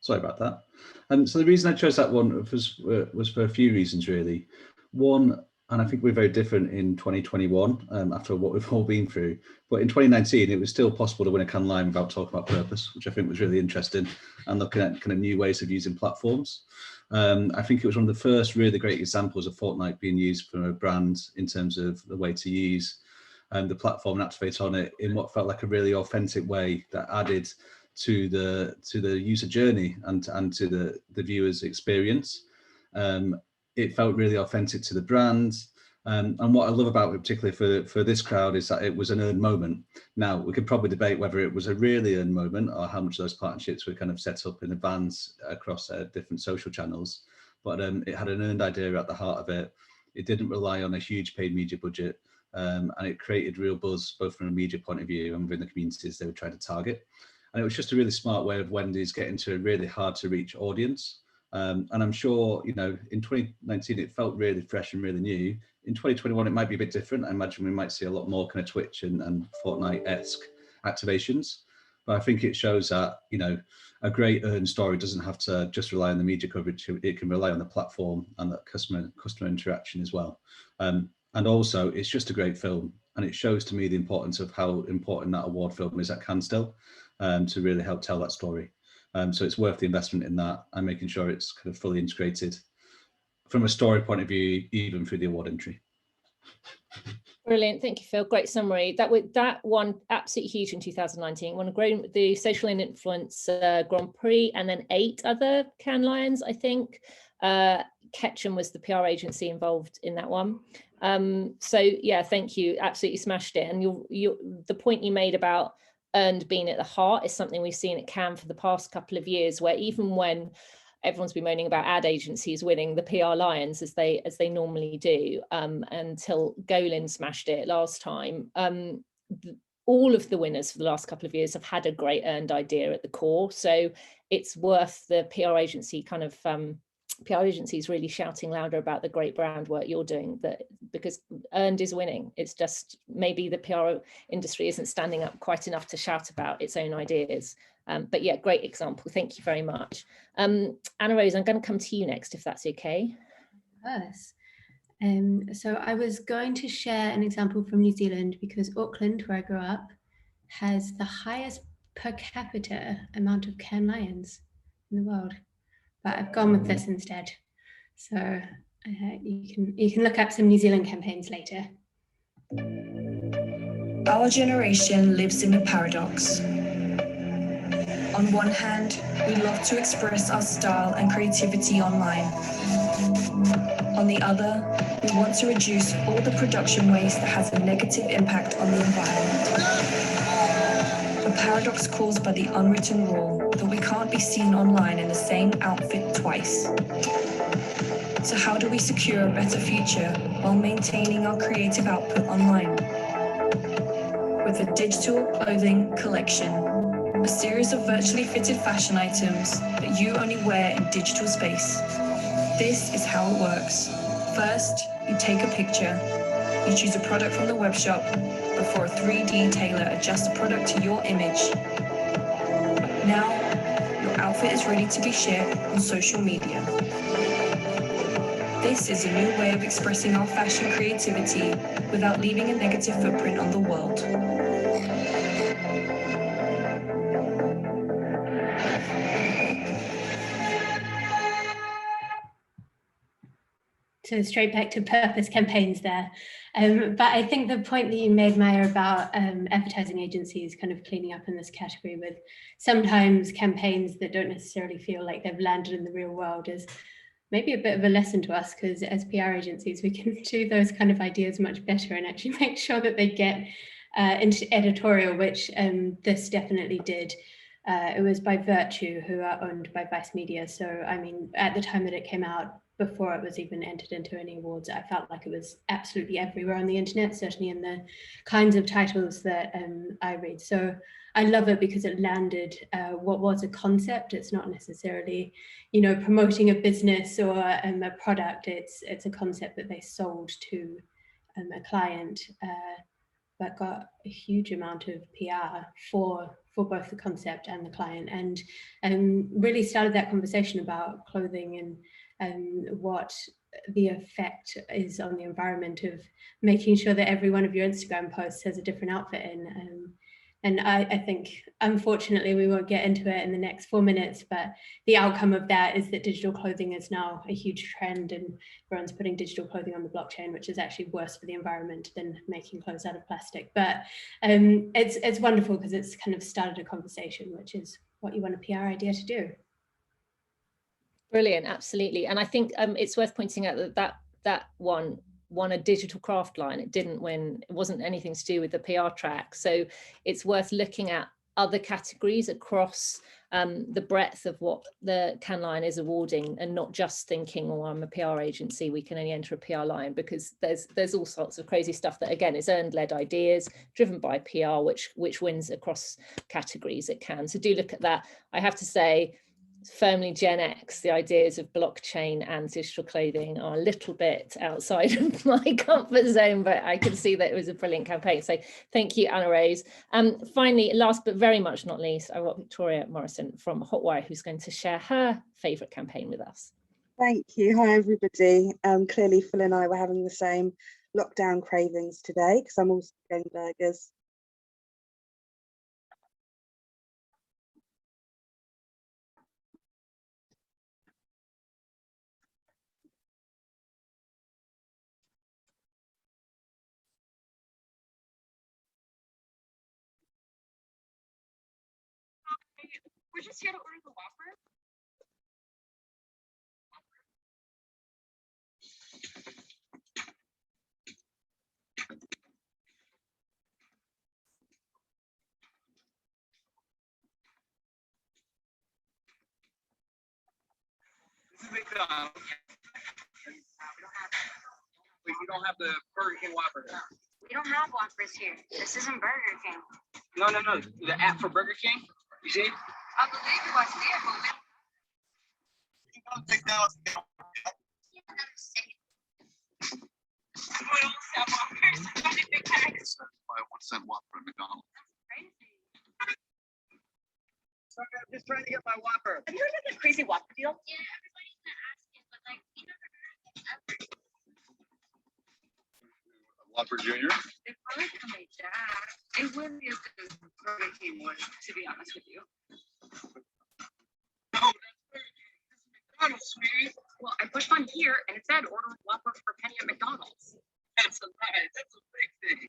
Sorry about that. So the reason I chose that one was for a few reasons, really. One, and I think we're very different in 2021 after what we've all been through. But in 2019, it was still possible to win a Cannes Lion without talking about purpose, which I think was really interesting, and looking at kind of new ways of using platforms. I think it was one of the first really great examples of Fortnite being used for a brand in terms of the way to use the platform and activate on it in what felt like a really authentic way that added to the user journey and to the viewer's experience. It felt really authentic to the brand. And what I love about it, particularly for this crowd, is that it was an earned moment. Now, we could probably debate whether it was a really earned moment or how much of those partnerships were kind of set up in advance across different social channels. But it had an earned idea at the heart of it. It didn't rely on a huge paid media budget. And it created real buzz, both from a media point of view and within the communities they were trying to target. And it was just a really smart way of Wendy's getting to a really hard to reach audience. And I'm sure, you know, in 2019, it felt really fresh and really new. In 2021, it might be a bit different. I imagine we might see a lot more kind of Twitch and Fortnite-esque activations. But I think it shows that, you know, a great earned story doesn't have to just rely on the media coverage. It can rely on the platform and the customer interaction as well. And also, it's just a great film. And it shows to me the importance of how important that award film is at Cannes still, to really help tell that story. So it's worth the investment in that and making sure it's kind of fully integrated from a story point of view, even through the award entry. Brilliant, thank you, Phil. Great summary. That one absolutely huge in 2019. Won the Social Influence Grand Prix, and then 8 other Cannes Lions, I think. Ketchum was the PR agency involved in that one. So yeah, thank you. Absolutely smashed it. And the point you made about earned being at the heart is something we've seen at Cannes for the past couple of years, where even when everyone's been moaning about ad agencies winning the PR Lions as they normally do, until Golan smashed it last time. All of the winners for the last couple of years have had a great earned idea at the core. So it's worth the PR agency kind of PR agencies really shouting louder about the great brand work you're doing, because earned is winning. It's just maybe the PR industry isn't standing up quite enough to shout about its own ideas. But yeah, great example. Thank you very much. Anna Rose, I'm going to come to you next, if that's okay. Yes. So I was going to share an example from New Zealand because Auckland, where I grew up, has the highest per capita amount of Cannes lions in the world. But I've gone with this instead. So you can look up some New Zealand campaigns later. Our generation lives in a paradox. On one hand, we love to express our style and creativity online. On the other, we want to reduce all the production waste that has a negative impact on the environment. A paradox caused by the unwritten rule that we can't be seen online in the same outfit twice. So how do we secure a better future while maintaining our creative output online? With a digital clothing collection, a series of virtually fitted fashion items that you only wear in digital space. This is how it works. First, you take a picture. You choose a product from the web shop before a 3D tailor adjusts the product to your image. Now, your outfit is ready to be shared on social media. This is a new way of expressing our fashion creativity without leaving a negative footprint on the world. So straight back to purpose campaigns there. But I think the point that you made, Maja, about advertising agencies kind of cleaning up in this category with sometimes campaigns that don't necessarily feel like they've landed in the real world is maybe a bit of a lesson to us, because as PR agencies, we can do those kind of ideas much better and actually make sure that they get into editorial, which this definitely did. It was by Virtue, who are owned by Vice Media. So, I mean, at the time that it came out, before it was even entered into any awards, I felt like it was absolutely everywhere on the internet, certainly in the kinds of titles that I read. So I love it because it landed what was a concept. It's not necessarily, you know, promoting a business or a product. It's a concept that they sold to a client, but got a huge amount of PR for both the concept and the client, and really started that conversation about clothing and what the effect is on the environment of making sure that every one of your Instagram posts has a different outfit in. And I think, unfortunately, we won't get into it in the next 4 minutes, but the outcome of that is that digital clothing is now a huge trend, and everyone's putting digital clothing on the blockchain, which is actually worse for the environment than making clothes out of plastic. But it's wonderful because it's kind of started a conversation, which is what you want a PR idea to do. Brilliant, absolutely. And I think it's worth pointing out that one won a digital craft line. It didn't win, it wasn't anything to do with the PR track. So it's worth looking at other categories across the breadth of what the Cannes line is awarding, and not just thinking, oh, I'm a PR agency, we can only enter a PR line, because there's all sorts of crazy stuff that, again, is earned-led ideas driven by PR, which wins across categories at Cannes. So do look at that. I have to say, firmly Gen X, the ideas of blockchain and digital clothing are a little bit outside of my comfort zone, but I can see that it was a brilliant campaign. So thank you, Anna Rose. Finally, last but very much not least, I've got Victoria Morrison from Hotwire, who's going to share her favourite campaign with us. Thank you. Hi, everybody. Clearly, Phil and I were having the same lockdown cravings today, because I'm also getting burgers. We're just here to order the Whopper. This is McDonald's. We don't have the Burger King Whopper. We don't have Whoppers here. This isn't Burger King. No. The app for Burger King. You see? I believe it was there, but we don't take that. We all have Whoppers. Big bags. Buy a 1-cent Whopper at McDonald's. Crazy. Sorry, I'm just trying to get my Whopper. Have you heard of the crazy Whopper deal? Yeah, everybody's gonna ask it, but like we never heard of it ever. Whopper Jr.? They probably can make that. It wouldn't be as good as Burger King would, to be honest with you. No, that's Burger King. This is McDonald's, sweetie. Well, I pushed on here and it said order a Whopper for a penny at McDonald's. That's a lie. That's a big thing.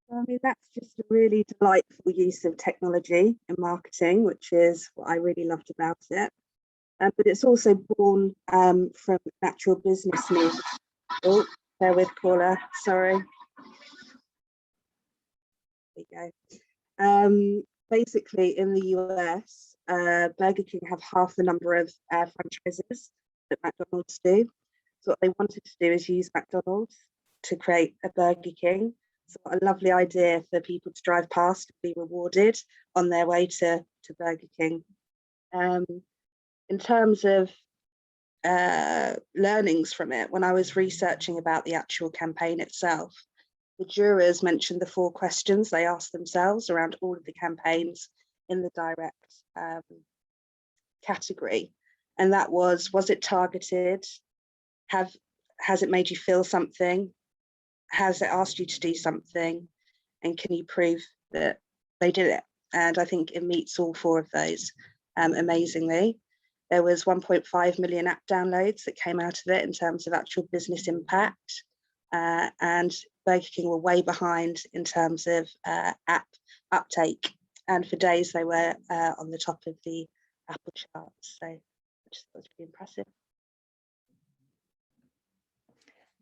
I mean, that's just a really delightful use of technology in marketing, which is what I really loved about it. But it's also born from natural business needs. Oh, bear with caller, sorry. There you go. Basically, in the US, Burger King have half the number of franchises that McDonald's do. So what they wanted to do is use McDonald's to create a Burger King. So what a lovely idea for people to drive past and be rewarded on their way to Burger King. In terms of learnings from it, when I was researching about the actual campaign itself, the jurors mentioned the 4 questions they asked themselves around all of the campaigns in the direct category. And that was it targeted? Has it made you feel something? Has it asked you to do something? And can you prove that they did it? And I think it meets all 4 of those amazingly. There was 1.5 million app downloads that came out of it in terms of actual business impact. And Burger King were way behind in terms of app uptake. And for days they were on the top of the Apple charts. So I just thought it was pretty impressive.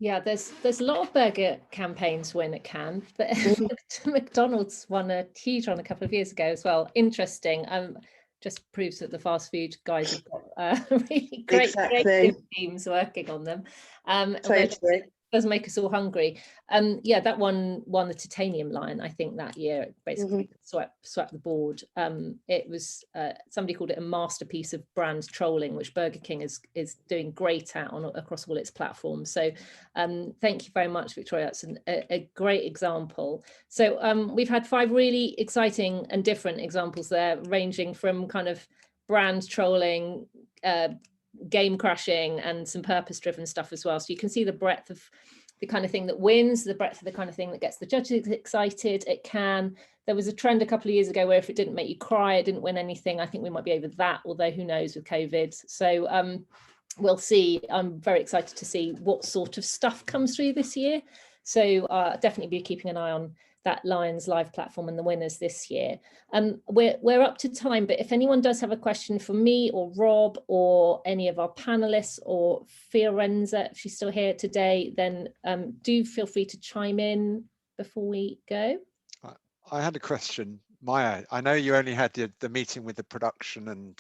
Yeah, there's a lot of burger campaigns win at Cannes, but McDonald's won a huge one a couple of years ago as well. Interesting. Just proves that the fast food guys have got really great creative teams working on them. Totally. It does make us all hungry. Yeah, that one won the Titanium Lion, I think, that year. It basically swept the board. It was somebody called it a masterpiece of brand trolling, which Burger King is doing great at across all its platforms. So thank you very much, Victoria. That's a great example. So we've had 5 really exciting and different examples there, ranging from kind of brand trolling, game crashing, and some purpose-driven stuff as well. So you can see the breadth of the kind of thing that wins, the breadth of the kind of thing that gets the judges excited. It can. There was a trend a couple of years ago where if it didn't make you cry, it didn't win anything. I think we might be over that, although who knows with COVID. So we'll see. I'm very excited to see what sort of stuff comes through this year. So definitely be keeping an eye on that Lions Live platform and the winners this year. We're up to time, but if anyone does have a question for me or Rob or any of our panelists or Fiorenza, if she's still here today, then do feel free to chime in before we go. I had a question, Maja. I know you only had the meeting with the production and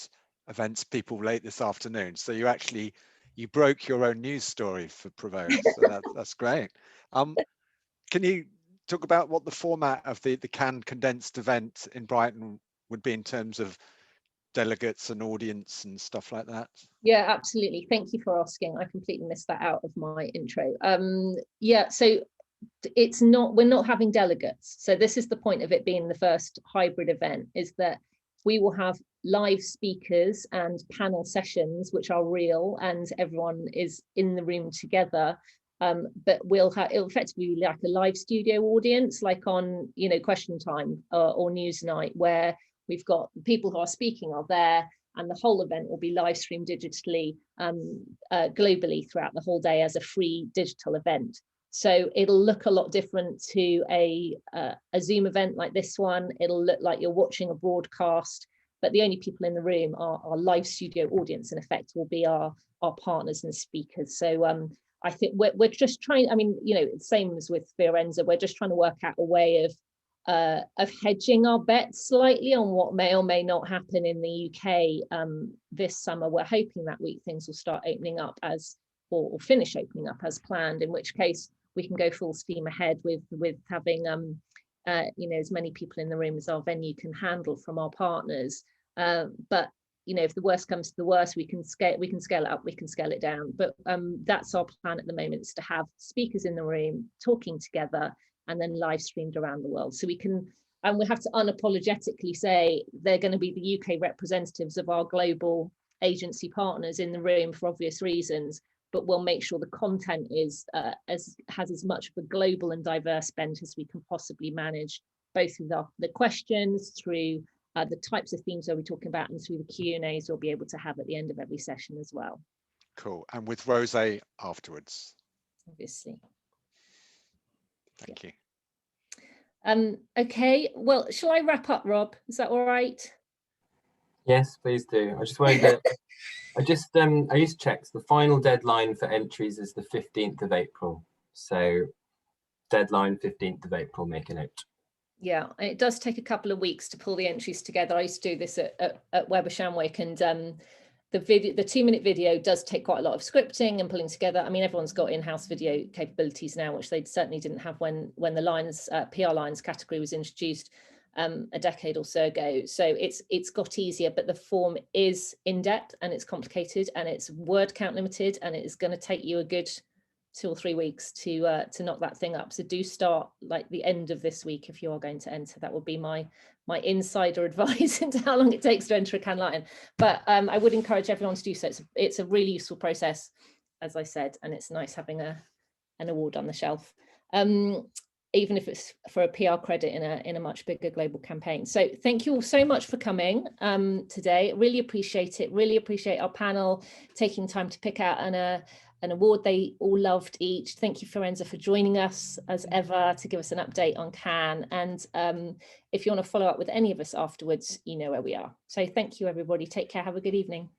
events people late this afternoon, so you broke your own news story for Provoke, so that's great. Can you talk about what the format of the Cannes condensed event in Brighton would be in terms of delegates and audience and stuff like that? Yeah, absolutely. Thank you for asking. I completely missed that out of my intro. Yeah, so we're not having delegates. So this is the point of it being the first hybrid event, is that we will have live speakers and panel sessions, which are real and everyone is in the room together. But it'll effectively be like a live studio audience, like on, Question Time or Newsnight, where we've got people who are speaking are there, and the whole event will be live streamed digitally globally throughout the whole day as a free digital event. So it'll look a lot different to a Zoom event like this one. It'll look like you're watching a broadcast, but the only people in the room are our live studio audience, in effect, will be our partners and speakers. So I think we're just trying, same as with Fiorenza, we're just trying to work out a way of hedging our bets slightly on what may or may not happen in the UK this summer. We're hoping that week things will start opening up or finish opening up as planned, in which case we can go full steam ahead with having as many people in the room as our venue can handle from our partners. But you know, if the worst comes to the worst, we can scale it up, we can scale it down. But that's our plan at the moment, is to have speakers in the room talking together and then live streamed around the world. So we can, and we have to unapologetically say they're going to be the UK representatives of our global agency partners in the room for obvious reasons, but we'll make sure the content is has as much of a global and diverse bent as we can possibly manage, both with the questions, through the types of themes that we're talking about, and through the Q&As we'll be able to have at the end of every session as well. Cool. And with Rosé afterwards. Obviously. Thank you. Okay, well, shall I wrap up, Rob? Is that all right? Yes, please do. I just wanted to, I just checked, the final deadline for entries is the 15th of April. So deadline 15th of April, make a note. Yeah, it does take a couple of weeks to pull the entries together. I used to do this at Weber Shandwick, and the 2-minute video does take quite a lot of scripting and pulling together. I mean, everyone's got in-house video capabilities now, which they certainly didn't have when the lines PR lines category was introduced a decade or so ago. So it's got easier, but the form is in depth and it's complicated and it's word count limited, and it is going to take you a good 2 or 3 weeks to knock that thing up. So do start like the end of this week if you are going to enter. That would be my insider advice into how long it takes to enter a Cannes Lion. But I would encourage everyone to do so. It's a really useful process, as I said, and it's nice having an award on the shelf, even if it's for a PR credit in a much bigger global campaign. So thank you all so much for coming today. Really appreciate it. Really appreciate our panel taking time to pick out an award they all loved each. Thank you, Fiorenza, for joining us as ever to give us an update on Cannes. And if you want to follow up with any of us afterwards, you know where we are. So thank you, everybody. Take care. Have a good evening.